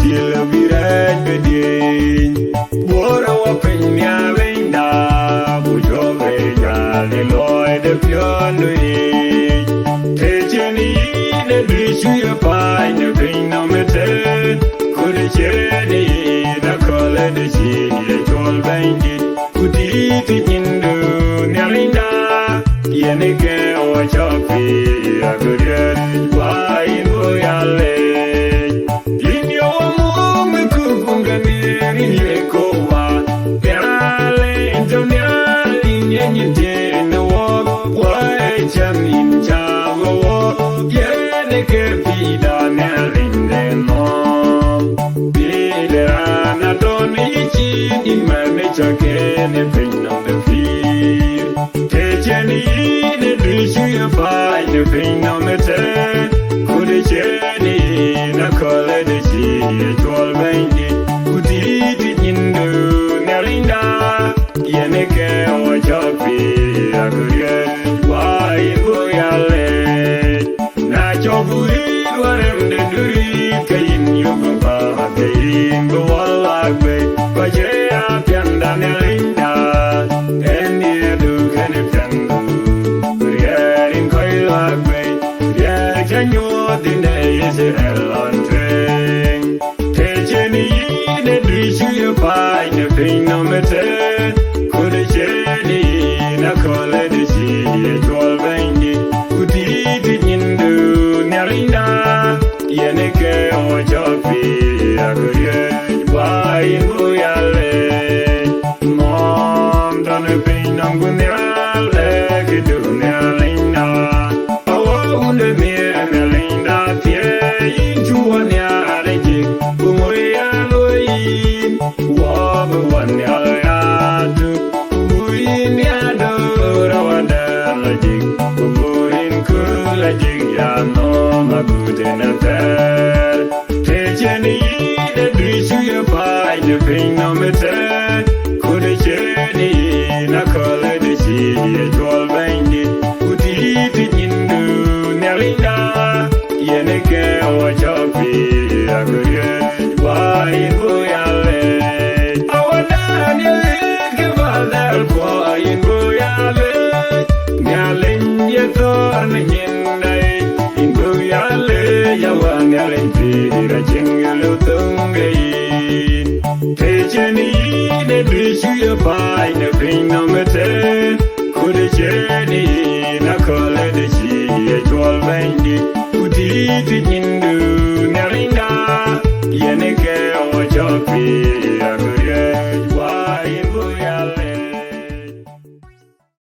She'll be right with you. What a weapon, Yalinda, Bujovega, the Lord of your way. Taking the beach, you find the pain of it. Could it share the color the sea, a tall bandit, could eat it in the Yalinda, Yannick or Choppy, a good head, why in Royale. Anything on the field, take any the you find the pain on the tail. Could it journey in a color the sea, a tall bandit, could eat it in the Narinda, Yannick or Choppy, a good year, why Royale, Nacho Buri, whatever the do, came you go back, came the wall like me, but yeah, Narinda. Is it on train? Take any the beach you find the pain on the tail. Could a journey in a color the sea, a 12 bandit, could eat it in the Narinda, Yannick or Choppy, a good year, why in Royale. Mom, done a pain on Gunyal, like it do Narinda. Oh, the mere Narinda, the pain on the tail, could a journey in a color the sea, a 12 bandit, could eat it in the Narinda, Yannick or Choppy, a good year, why in Royale. Our Daniel, give us that boy in Royale, Nyaliny, you thought in Royale, Yawan Yalinti, a jingle tongue. The beach you find the pain on the tail. Could a journey in a color the sea, a 12 bandit, could eat it